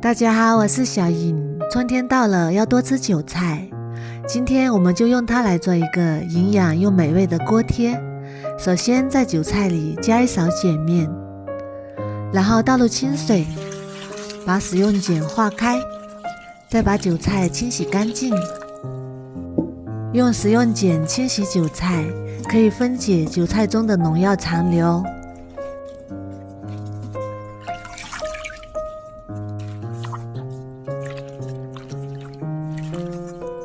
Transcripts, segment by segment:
大家好，我是小颖。春天到了，要多吃韭菜。今天我们就用它来做一个营养又美味的锅贴。首先在韭菜里加一勺碱面，然后倒入清水，把食用碱化开，再把韭菜清洗干净。用食用碱清洗韭菜，可以分解韭菜中的农药残留。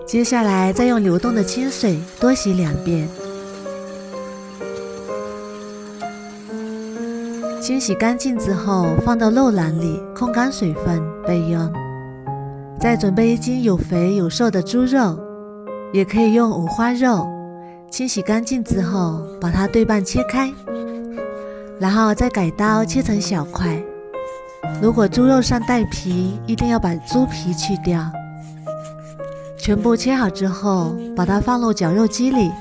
接下来再用流动的清水多洗2遍。清洗干净之后，放到肉篮里控干水分备用。再准备1斤有肥有瘦的猪肉，也可以用五花肉。清洗干净之后，把它对半切开，然后再改刀切成小块。如果猪肉上带皮，一定要把猪皮去掉。全部切好之后，把它放入绞肉机里，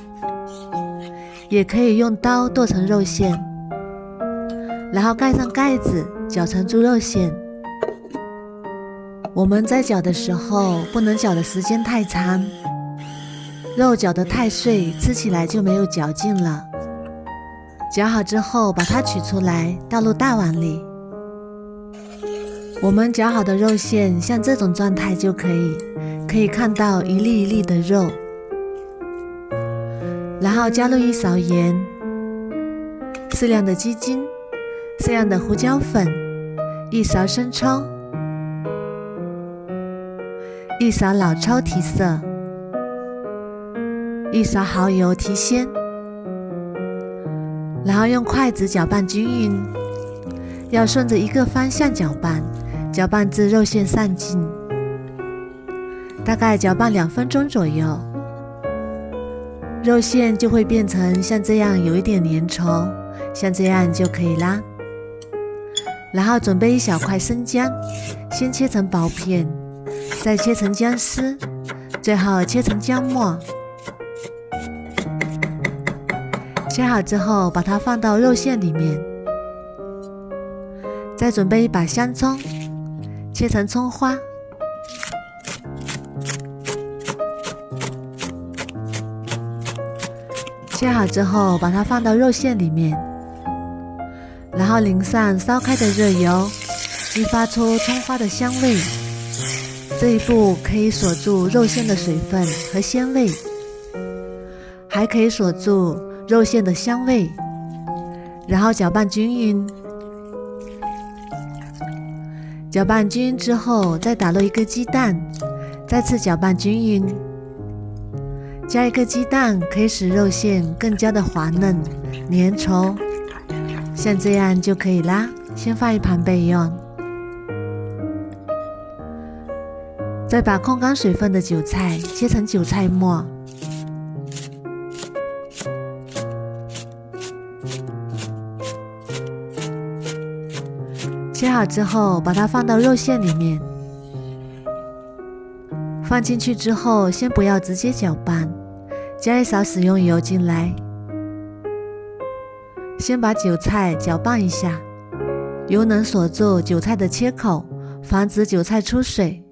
也可以用刀剁成肉馅，然后盖上盖子，绞成猪肉馅。我们在绞的时候，不能绞的时间太长，肉绞得太碎，吃起来就没有嚼劲了。绞好之后，把它取出来，倒入大碗里。我们绞好的肉馅像这种状态就可以看到一粒一粒的肉。然后加入1勺盐，适量的鸡精，适量的胡椒粉，1勺生抽，1勺老抽提色，1勺蚝油提鲜。然后用筷子搅拌均匀，要顺着一个方向搅拌，搅拌至肉馅上劲。大概搅拌2分钟左右，肉馅就会变成像这样有一点粘稠，像这样就可以啦。然后准备1小块生姜，先切成薄片，再切成姜丝，最后切成姜末。切好之后，把它放到肉馅里面。再准备1把香葱，切成葱花。切好之后，把它放到肉馅里面，然后淋上烧开的热油，激发出葱花的香味。这一步可以锁住肉馅的水分和鲜味，还可以锁住肉馅的香味。然后搅拌均匀。搅拌均匀之后，再打入1个鸡蛋，再次搅拌均匀。加1个鸡蛋可以使肉馅更加的滑嫩粘稠，像这样就可以啦。先放一旁备用。再把控干水分的韭菜切成韭菜末，切好之后，把它放到肉馅里面。放进去之后，先不要直接搅拌，加1勺食用油进来。先把韭菜搅拌一下，油能锁住韭菜的切口，防止韭菜出水。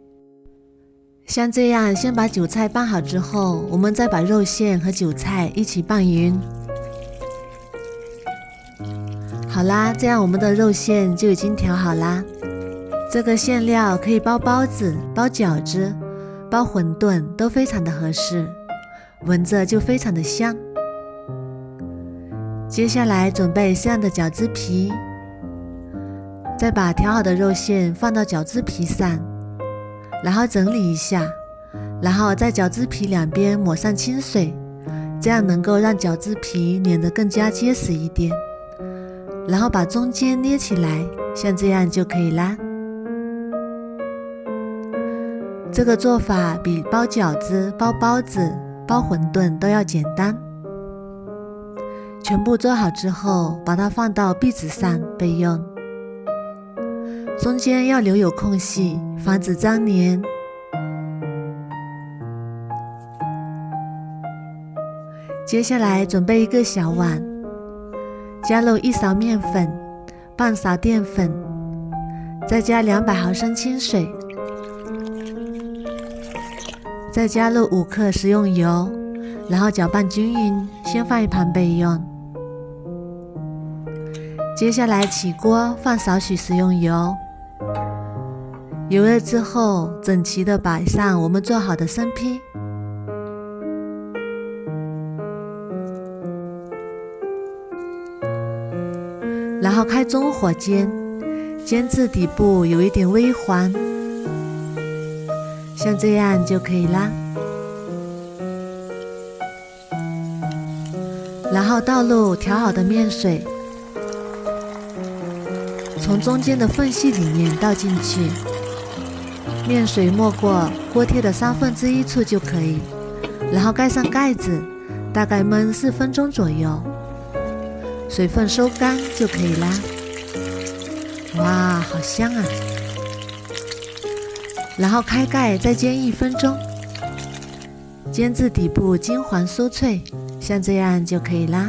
像这样，先把韭菜拌好之后，我们再把肉馅和韭菜一起拌匀。好啦，这样我们的肉馅就已经调好啦。这个馅料可以包包子、包饺子、包馄饨，都非常的合适，闻着就非常的香。接下来准备适量的饺子皮，再把调好的肉馅放到饺子皮上，然后整理一下，然后在饺子皮两边抹上清水，这样能够让饺子皮粘得更加结实一点。然后把中间捏起来，像这样就可以啦。这个做法比包饺子、包包子、包馄饨都要简单。全部做好之后，把它放到篦子上备用。中间要留有空隙，防止粘黏。接下来准备1个小碗，加入1勺面粉、半勺淀粉，再加200毫升清水，再加入5克食用油，然后搅拌均匀，先放一旁备用。接下来起锅，放少许食用油，油热之后，整齐地摆上我们做好的生坯，然后开中火煎，煎至底部有一点微黄，像这样就可以啦。然后倒入调好的面水，从中间的缝隙里面倒进去，面水没过锅贴的1/3处就可以，然后盖上盖子，大概焖4分钟左右，水分收干就可以啦。哇，好香啊！然后开盖再煎1分钟，煎至底部金黄酥脆，像这样就可以啦。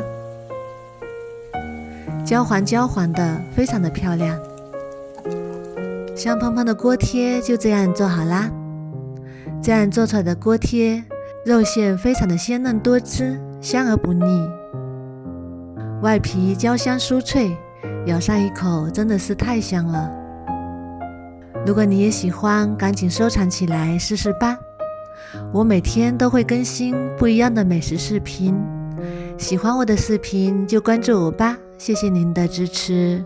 焦黄焦黄的，非常的漂亮。香喷喷的锅贴就这样做好啦。这样做出来的锅贴，肉馅非常的鲜嫩多汁，香而不腻，外皮焦香酥脆，咬上一口真的是太香了。如果你也喜欢，赶紧收藏起来试试吧。我每天都会更新不一样的美食视频，喜欢我的视频就关注我吧，谢谢您的支持。